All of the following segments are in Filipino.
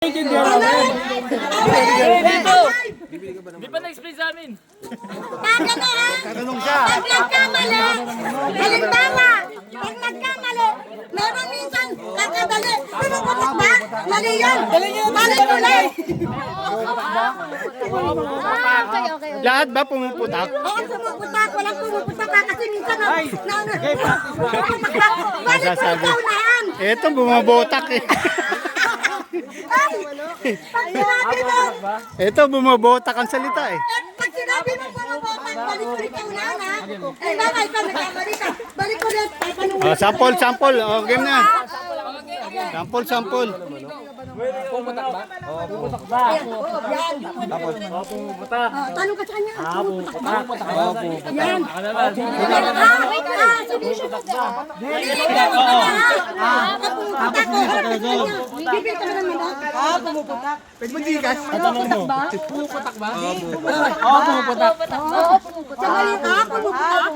Di pa na-explain sa amin. Taga na ha? Tatanong siya. Pag nagkamali, halimbawa, pag nagkamali, meron minsan kakadali. Pumuputok ba? Mali yun. Mali tuloy. Lahat ba pumuputak? Oo, pumuputak. Walang pumuputak ka kasi minsan balik Masasabi. ikaw unahan. Eto, bumabotak eh. Pag sinabi mo, Eto, bumabotak ang salita eh. pag sinabi mo pumuputak, balik ko ikaw unahan ha. Eh, baka ikaw nagkamali ka. Balik ko ulit. Oh, sample, sample. Oh, game na. Sample, sample. Tanong ka sa kanya. Pumuputak ba? Yan. Bibili ka ba ng manok? Pumuputak. Pwede mag-ikas? Pumuputak ba? Pumuputak ba? Oo, pumuputak. Sandali ka, pumuputak.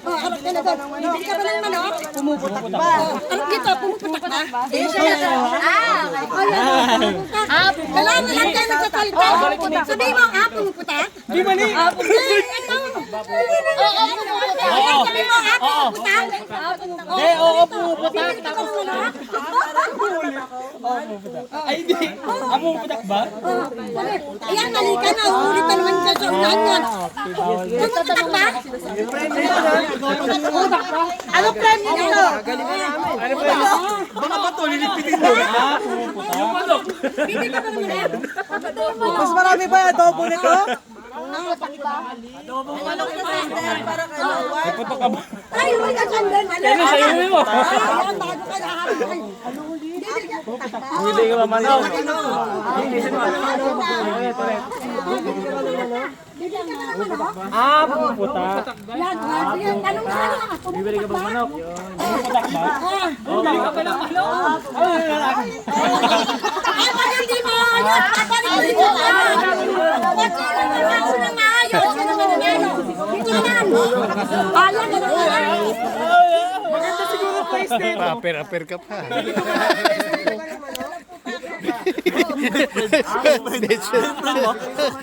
Harap ka na doon. Bibili ka ba ng manok? Pumuputak ba? Harap dito, pumuputak ba? Kailangan mo lang tayo nagsasalita. Sabihin mo, pumuputak? Di mali. Ito. Oo, pumuputak. Sabihin mo, pumuputak? Oo, pumuputak. Bibili ka ba ng manok? Ay, hindi. Ang pumuputak ba? Ayan, mali ka na. Ulit na naman ka sa unahan yan. Pumuputak ba? Anong premyo nito? Baka ba ito? Lilipitin mo. Yung manok. Bibili ka ba ng manok? Mas marami ba yung adobo nito? Ay, huwag ka sandal. Ano sa iyo mo? Ayan, bago ka nakakabay. Hindi ka ba manok? Pumuputak. Yan, yan. Tanong ka na. Bibili ka ba manok? Pumuputak ba? Bibili ka ba ng manok? Ay, pag hindi mo ayos, kapalik mo dito. Pag sino naman ako ng maayos, sino naman nanalo? Dito naman. Alam ka naman. Maganda siguro place nito. Paper-aper ka pa.